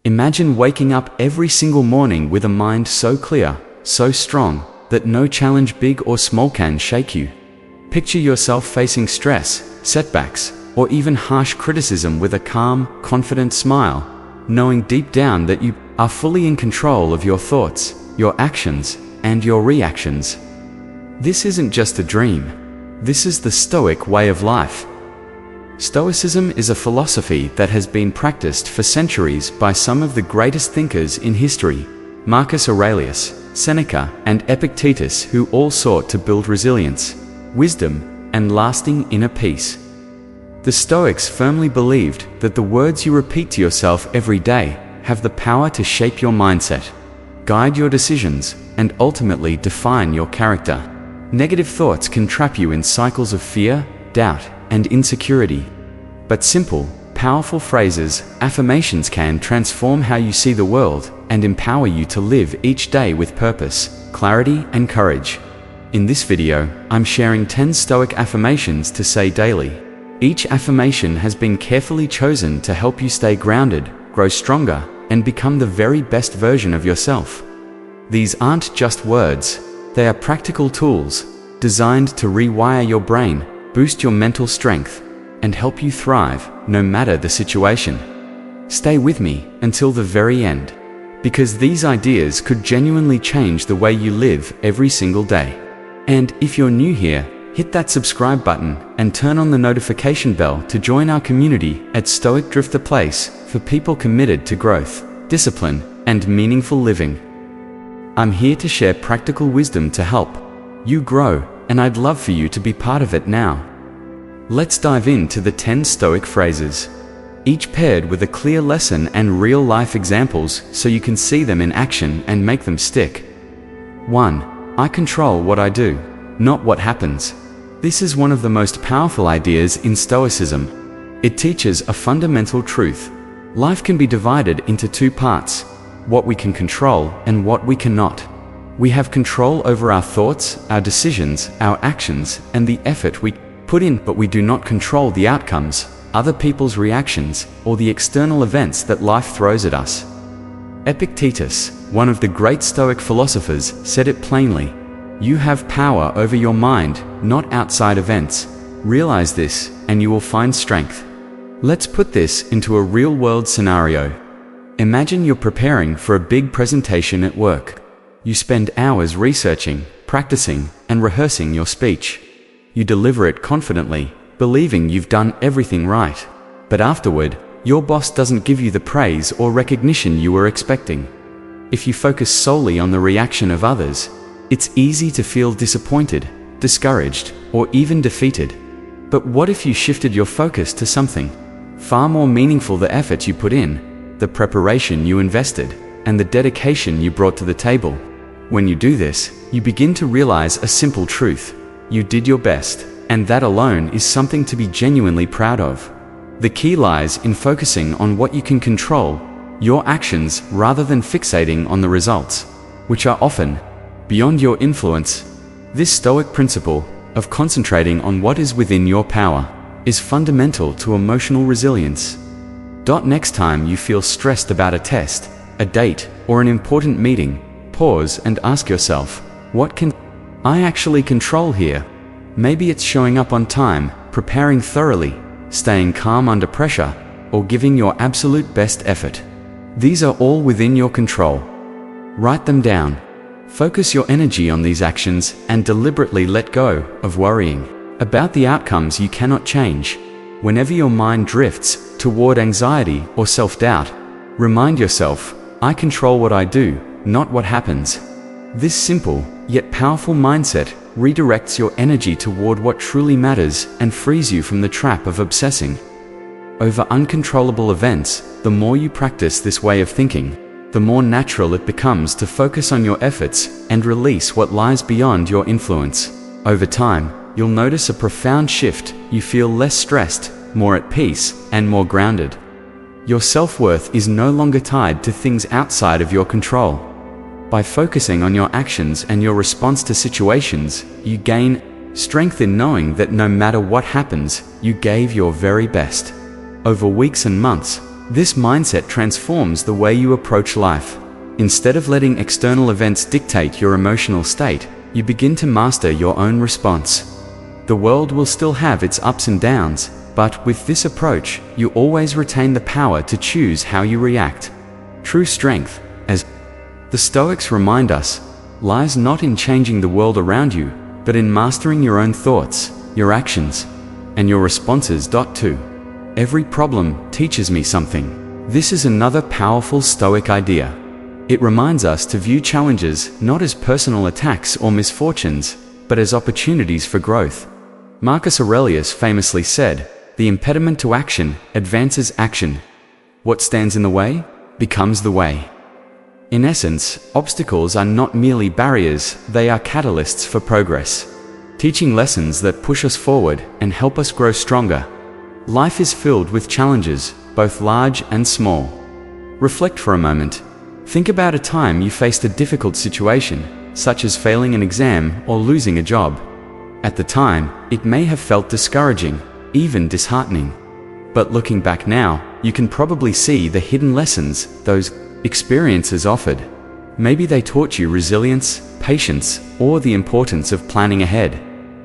Imagine waking up every single morning with a mind so clear, so strong, that no challenge big or small can shake you. Picture yourself facing stress, setbacks, or even harsh criticism with a calm, confident smile, knowing deep down that you are fully in control of your thoughts, your actions, and your reactions. This isn't just a dream. This is the Stoic way of life. Stoicism is a philosophy that has been practiced for centuries by some of the greatest thinkers in history: Marcus Aurelius, Seneca, and Epictetus, who all sought to build resilience, wisdom, and lasting inner peace. The Stoics firmly believed that the words you repeat to yourself every day have the power to shape your mindset, guide your decisions, and ultimately define your character. Negative thoughts can trap you in cycles of fear, doubt, and insecurity. But simple, powerful phrases, affirmations can transform how you see the world and empower you to live each day with purpose, clarity, and courage. In this video, I'm sharing 10 Stoic affirmations to say daily. Each affirmation has been carefully chosen to help you stay grounded, grow stronger, and become the very best version of yourself. These aren't just words, they are practical tools designed to rewire your brain, boost your mental strength, and help you thrive no matter the situation. Stay with me until the very end, because these ideas could genuinely change the way you live every single day. And if you're new here, hit that subscribe button and turn on the notification bell to join our community at Stoic Drifter Place for people committed to growth, discipline, and meaningful living. I'm here to share practical wisdom to help you grow, and I'd love for you to be part of it now. Let's dive into the 10 Stoic phrases, each paired with a clear lesson and real-life examples so you can see them in action and make them stick. 1. I control what I do, not what happens. This is one of the most powerful ideas in Stoicism. It teaches a fundamental truth. Life can be divided into two parts: what we can control and what we cannot. We have control over our thoughts, our decisions, our actions, and the effort we put in, but we do not control the outcomes, other people's reactions, or the external events that life throws at us. Epictetus, one of the great Stoic philosophers, said it plainly: you have power over your mind, not outside events. Realize this, and you will find strength. Let's put this into a real-world scenario. Imagine you're preparing for a big presentation at work. You spend hours researching, practicing, and rehearsing your speech. You deliver it confidently, believing you've done everything right. But afterward, your boss doesn't give you the praise or recognition you were expecting. If you focus solely on the reaction of others, it's easy to feel disappointed, discouraged, or even defeated. But what if you shifted your focus to something far more meaningful: the effort you put in, the preparation you invested, and the dedication you brought to the table? When you do this, you begin to realize a simple truth: you did your best, and that alone is something to be genuinely proud of. The key lies in focusing on what you can control, your actions, rather than fixating on the results, which are often beyond your influence. This Stoic principle of concentrating on what is within your power is fundamental to emotional resilience. Next time you feel stressed about a test, a date, or an important meeting, pause and ask yourself, what can I actually control here? Maybe it's showing up on time, preparing thoroughly, staying calm under pressure, or giving your absolute best effort. These are all within your control. Write them down. Focus your energy on these actions and deliberately let go of worrying about the outcomes you cannot change. Whenever your mind drifts toward anxiety or self-doubt, remind yourself, I control what I do, not what happens. This simple, yet powerful mindset redirects your energy toward what truly matters and frees you from the trap of obsessing over uncontrollable events. The more you practice this way of thinking, the more natural it becomes to focus on your efforts and release what lies beyond your influence. Over time, you'll notice a profound shift. You feel less stressed, more at peace, and more grounded. Your self-worth is no longer tied to things outside of your control. By focusing on your actions and your response to situations, you gain strength in knowing that no matter what happens, you gave your very best. Over weeks and months, This mindset transforms the way you approach life. Instead of letting external events dictate your emotional state, you begin to master your own response. The world will still have its ups and downs, but with this approach, you always retain the power to choose how you react. True strength, as the Stoics remind us, lies not in changing the world around you, but in mastering your own thoughts, your actions, and your responses. 2. Every problem teaches me something. This is another powerful Stoic idea. It reminds us to view challenges not as personal attacks or misfortunes, but as opportunities for growth. Marcus Aurelius famously said, "The impediment to action advances action. What stands in the way becomes the way." In essence, obstacles are not merely barriers, they are catalysts for progress, teaching lessons that push us forward and help us grow stronger. Life is filled with challenges, both large and small. Reflect for a moment. Think about a time you faced a difficult situation, such as failing an exam or losing a job. At the time, it may have felt discouraging, even disheartening. But looking back now, you can probably see the hidden lessons those experiences offered. Maybe they taught you resilience, patience, or the importance of planning ahead.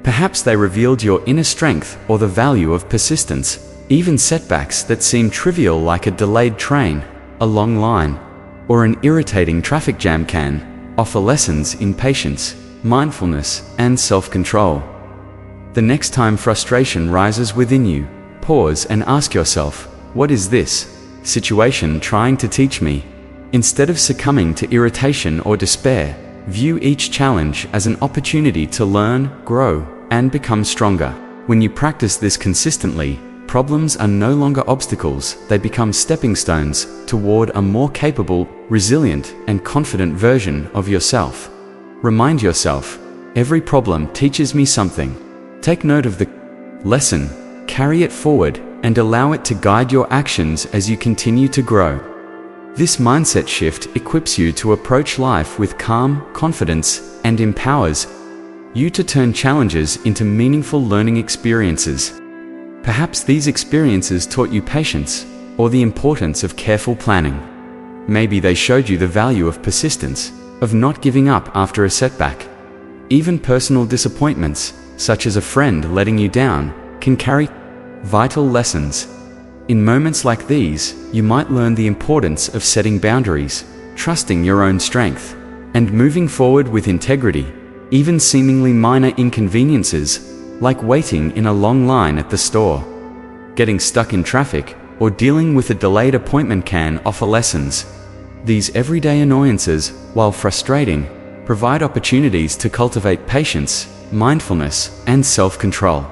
Perhaps they revealed your inner strength or the value of persistence. Even setbacks that seem trivial, like a delayed train, a long line, or an irritating traffic jam, can offer lessons in patience, mindfulness, and self-control. The next time frustration rises within you, pause and ask yourself, what is this situation trying to teach me? Instead of succumbing to irritation or despair, view each challenge as an opportunity to learn, grow, and become stronger. When you practice this consistently, problems are no longer obstacles, they become stepping stones toward a more capable, resilient, and confident version of yourself. Remind yourself, every problem teaches me something. Take note of the lesson, carry it forward, and allow it to guide your actions as you continue to grow. This mindset shift equips you to approach life with calm, confidence, and empowers you to turn challenges into meaningful learning experiences. Perhaps these experiences taught you patience, or the importance of careful planning. Maybe they showed you the value of persistence, of not giving up after a setback. Even personal disappointments, such as a friend letting you down, can carry vital lessons. In moments like these, you might learn the importance of setting boundaries, trusting your own strength, and moving forward with integrity. Even seemingly minor inconveniences, like waiting in a long line at the store, getting stuck in traffic, or dealing with a delayed appointment, can offer lessons. These everyday annoyances, while frustrating, provide opportunities to cultivate patience, mindfulness, and self-control.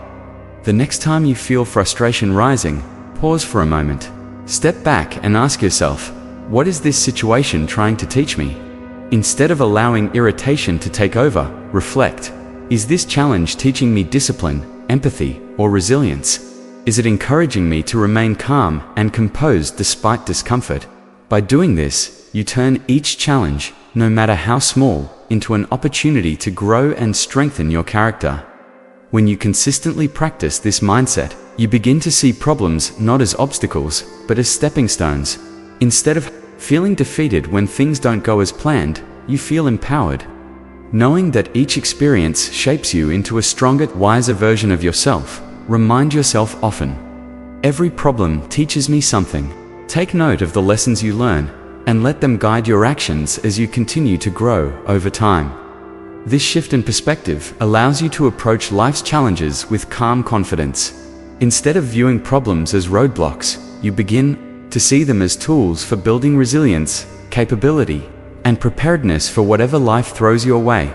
The next time you feel frustration rising, pause for a moment. Step back and ask yourself, what is this situation trying to teach me? Instead of allowing irritation to take over, reflect. Is this challenge teaching me discipline, empathy, or resilience? Is it encouraging me to remain calm and composed despite discomfort? By doing this, you turn each challenge, no matter how small, into an opportunity to grow and strengthen your character. When you consistently practice this mindset, you begin to see problems not as obstacles, but as stepping stones. Instead of feeling defeated when things don't go as planned, you feel empowered, knowing that each experience shapes you into a stronger, wiser version of yourself. Remind yourself often, every problem teaches me something. Take note of the lessons you learn, and let them guide your actions as you continue to grow over time. This shift in perspective allows you to approach life's challenges with calm confidence. Instead of viewing problems as roadblocks, you begin to see them as tools for building resilience, capability, and preparedness for whatever life throws your way.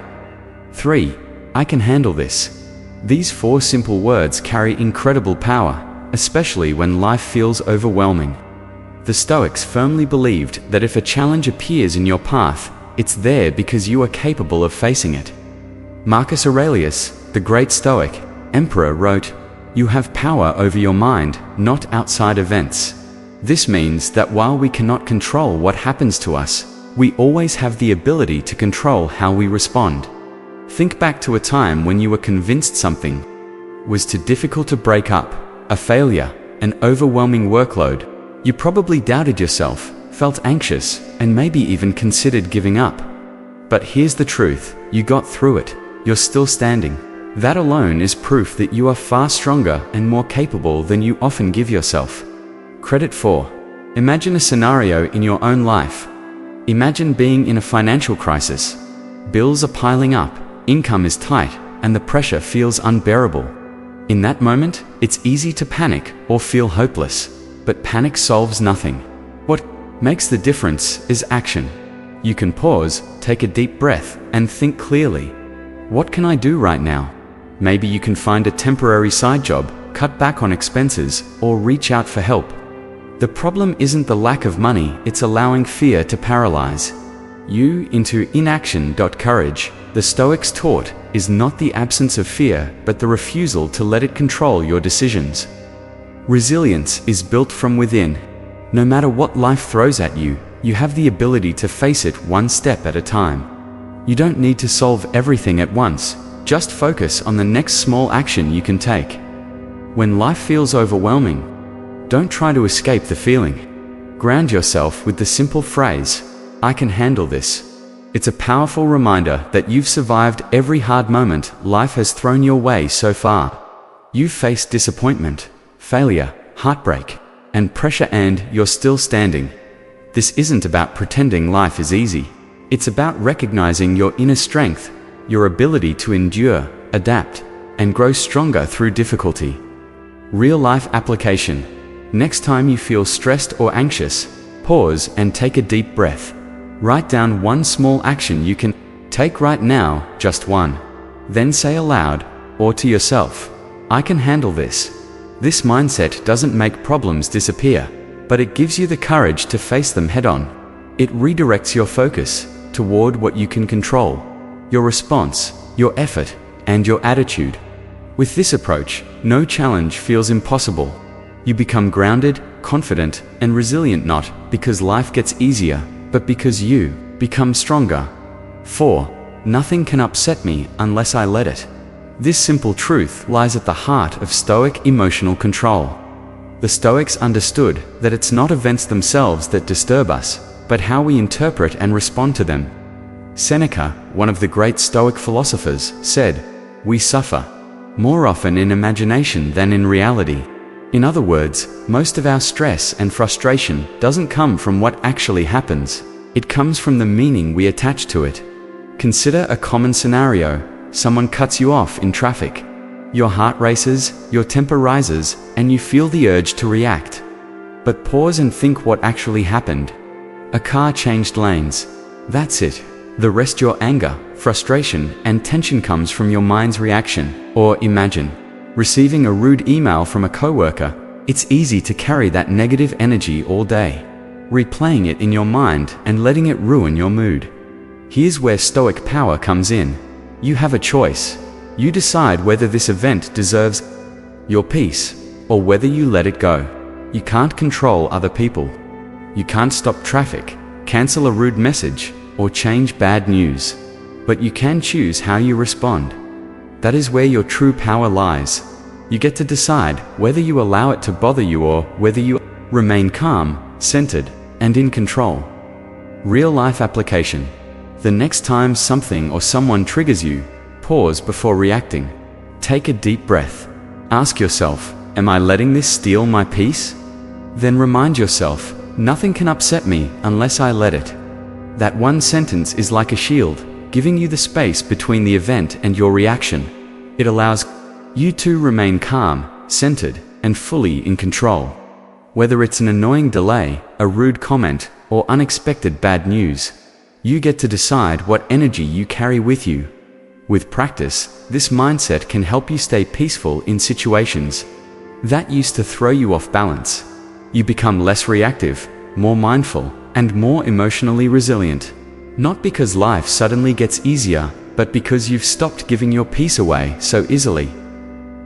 3. I can handle this. These 4 simple words carry incredible power, especially when life feels overwhelming. The Stoics firmly believed that if a challenge appears in your path, it's there because you are capable of facing it. Marcus Aurelius, the great Stoic emperor, wrote, "You have power over your mind, not outside events." This means that while we cannot control what happens to us, we always have the ability to control how we respond. Think back to a time when you were convinced something was too difficult to break up, a failure, an overwhelming workload. You probably doubted yourself, felt anxious, and maybe even considered giving up. But here's the truth, you got through it, you're still standing. That alone is proof that you are far stronger and more capable than you often give yourself credit for. Imagine a scenario in your own life. Imagine being in a financial crisis. Bills are piling up, income is tight, and the pressure feels unbearable. In that moment, it's easy to panic or feel hopeless, but panic solves nothing. What makes the difference is action. You can pause, take a deep breath, and think clearly. What can I do right now? Maybe you can find a temporary side job, cut back on expenses, or reach out for help. The problem isn't the lack of money, it's allowing fear to paralyze you into inaction. Courage, the Stoics taught, is not the absence of fear, but the refusal to let it control your decisions. Resilience is built from within. No matter what life throws at you, you have the ability to face it one step at a time. You don't need to solve everything at once, just focus on the next small action you can take. When life feels overwhelming, don't try to escape the feeling. Ground yourself with the simple phrase, "I can handle this." It's a powerful reminder that you've survived every hard moment life has thrown your way so far. You've faced disappointment, failure, heartbreak, and pressure, and you're still standing. This isn't about pretending life is easy. It's about recognizing your inner strength, your ability to endure, adapt, and grow stronger through difficulty. Real-life application. Next time you feel stressed or anxious, pause and take a deep breath. Write down one small action you can take right now, just one. Then say aloud, or to yourself, "I can handle this." This mindset doesn't make problems disappear, but it gives you the courage to face them head-on. It redirects your focus toward what you can control, your response, your effort, and your attitude. With this approach, no challenge feels impossible. You become grounded, confident, and resilient, not because life gets easier, but because you become stronger. 4. Nothing can upset me unless I let it. This simple truth lies at the heart of Stoic emotional control. The Stoics understood that it's not events themselves that disturb us, but how we interpret and respond to them. Seneca, one of the great Stoic philosophers, said, "We suffer more often in imagination than in reality." In other words, most of our stress and frustration doesn't come from what actually happens. It comes from the meaning we attach to it. Consider a common scenario. Someone cuts you off in traffic. Your heart races, your temper rises, and you feel the urge to react. But pause and think what actually happened. A car changed lanes. That's it. The rest, your anger, frustration, and tension comes from your mind's reaction. Or imagine receiving a rude email from a coworker. It's easy to carry that negative energy all day, replaying it in your mind and letting it ruin your mood. Here's where Stoic power comes in. You have a choice. You decide whether this event deserves your peace, or whether you let it go. You can't control other people. You can't stop traffic, cancel a rude message, or change bad news. But you can choose how you respond. That is where your true power lies. You get to decide whether you allow it to bother you or whether you remain calm, centered, and in control. Real-life application. The next time something or someone triggers you, pause before reacting. Take a deep breath. Ask yourself, am I letting this steal my peace? Then remind yourself, nothing can upset me unless I let it. That one sentence is like a shield, giving you the space between the event and your reaction. It allows you to remain calm, centered, and fully in control. Whether it's an annoying delay, a rude comment, or unexpected bad news, you get to decide what energy you carry with you. With practice, this mindset can help you stay peaceful in situations that used to throw you off balance. You become less reactive, more mindful, and more emotionally resilient. Not because life suddenly gets easier, but because you've stopped giving your peace away so easily.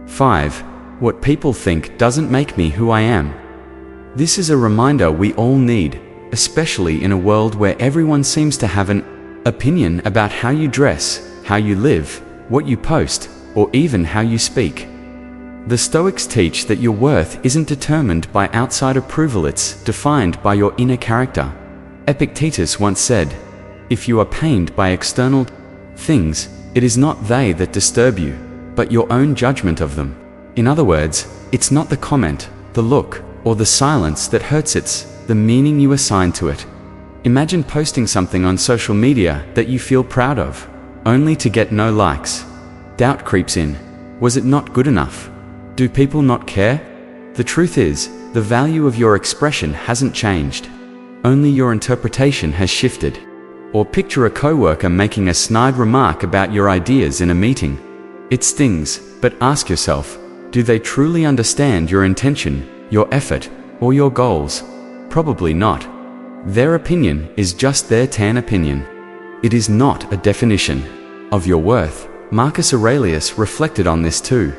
5. What people think doesn't make me who I am. This is a reminder we all need, especially in a world where everyone seems to have an opinion about how you dress, how you live, what you post, or even how you speak. The Stoics teach that your worth isn't determined by outside approval, it's defined by your inner character. Epictetus once said, "If you are pained by external things, it is not they that disturb you, but your own judgment of them." In other words, it's not the comment, the look, or the silence that hurts, it's the meaning you assign to it. Imagine posting something on social media that you feel proud of, only to get no likes. Doubt creeps in. Was it not good enough? Do people not care? The truth is, the value of your expression hasn't changed. Only your interpretation has shifted. Or picture a coworker making a snide remark about your ideas in a meeting. It stings, but ask yourself, do they truly understand your intention, your effort, or your goals? Probably not. Their opinion is just their tan opinion. It is not a definition of your worth. Marcus Aurelius reflected on this too.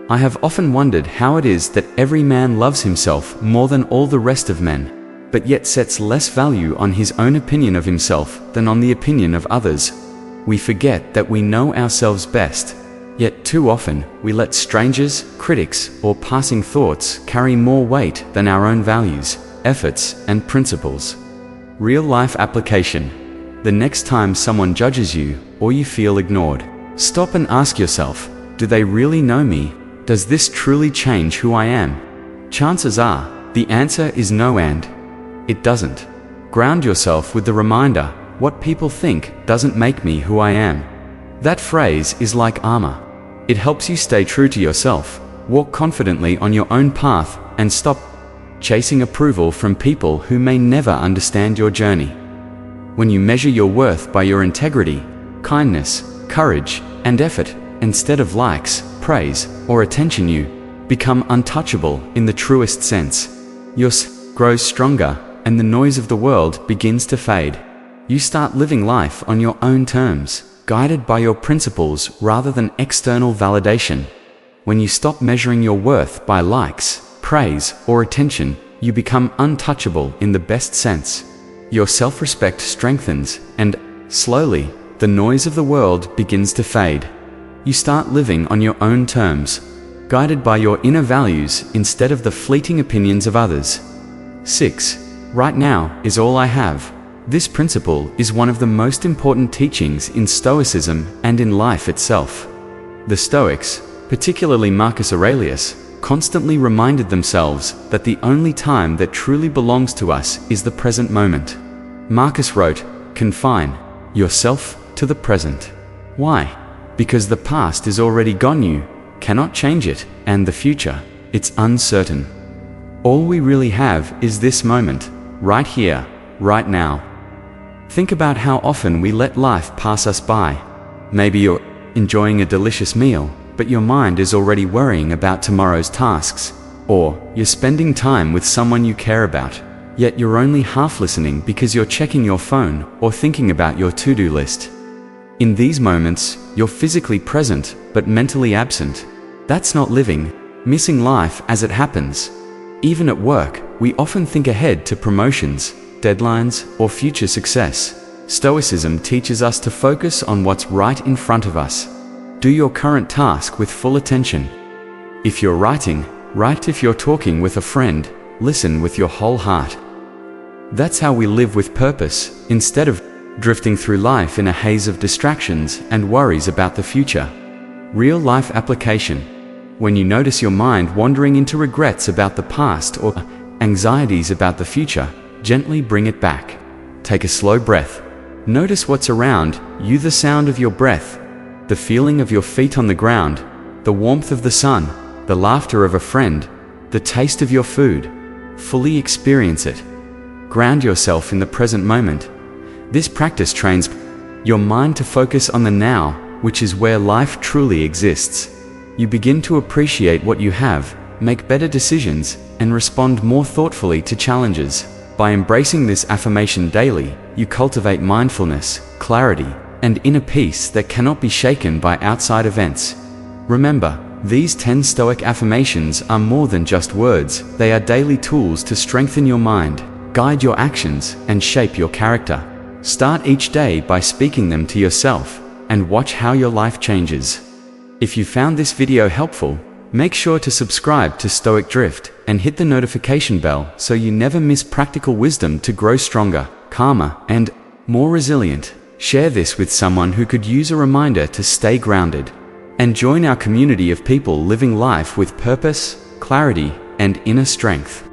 "I have often wondered how it is that every man loves himself more than all the rest of men, but yet sets less value on his own opinion of himself than on the opinion of others. We forget that we know ourselves best, yet too often we let strangers, critics, or passing thoughts carry more weight than our own values, efforts, and principles." Real-life application. The next time someone judges you, or you feel ignored, stop and ask yourself, do they really know me? Does this truly change who I am? Chances are, the answer is no, and it doesn't. Ground yourself with the reminder, what people think doesn't make me who I am. That phrase is like armor. It helps you stay true to yourself, walk confidently on your own path, and stop chasing approval from people who may never understand your journey. When you measure your worth by your integrity, kindness, courage, and effort, instead of likes, praise, or attention, you become untouchable in the truest sense. Your grows stronger, and the noise of the world begins to fade. You start living life on your own terms, guided by your principles rather than external validation. When you stop measuring your worth by likes, praise, or attention, you become untouchable in the best sense. Your self-respect strengthens, and, slowly, the noise of the world begins to fade. You start living on your own terms, guided by your inner values instead of the fleeting opinions of others. 6. Right now is all I have. This principle is one of the most important teachings in Stoicism and in life itself. The Stoics, particularly Marcus Aurelius, constantly reminded themselves that the only time that truly belongs to us is the present moment. Marcus wrote, "Confine yourself to the present." Why? Because the past is already gone, you cannot change it, and the future, it's uncertain. All we really have is this moment, right here, right now. Think about how often we let life pass us by. Maybe you're enjoying a delicious meal, but your mind is already worrying about tomorrow's tasks. Or you're spending time with someone you care about, yet you're only half listening because you're checking your phone or thinking about your to-do list. In these moments, you're physically present, but mentally absent. That's not living, missing life as it happens. Even at work, we often think ahead to promotions, deadlines, or future success. Stoicism teaches us to focus on what's right in front of us. Do your current task with full attention. If you're writing, write. If you're talking with a friend, listen with your whole heart. That's how we live with purpose, instead of drifting through life in a haze of distractions and worries about the future. Real-life application. When you notice your mind wandering into regrets about the past or anxieties about the future, gently bring it back. Take a slow breath. Notice what's around you: the sound of your breath, the feeling of your feet on the ground, the warmth of the sun, the laughter of a friend, the taste of your food. Fully experience it. Ground yourself in the present moment. This practice trains your mind to focus on the now, which is where life truly exists. You begin to appreciate what you have, make better decisions, and respond more thoughtfully to challenges. By embracing this affirmation daily, you cultivate mindfulness, clarity, and inner peace that cannot be shaken by outside events. Remember, these 10 Stoic affirmations are more than just words. They are daily tools to strengthen your mind, guide your actions, and shape your character. Start each day by speaking them to yourself, and watch how your life changes. If you found this video helpful, Make sure to subscribe to Stoic Drift and hit the notification bell so you never miss practical wisdom to grow stronger, calmer, and more resilient. Share this with someone who could use a reminder to stay grounded. And join our community of people living life with purpose, clarity, and inner strength.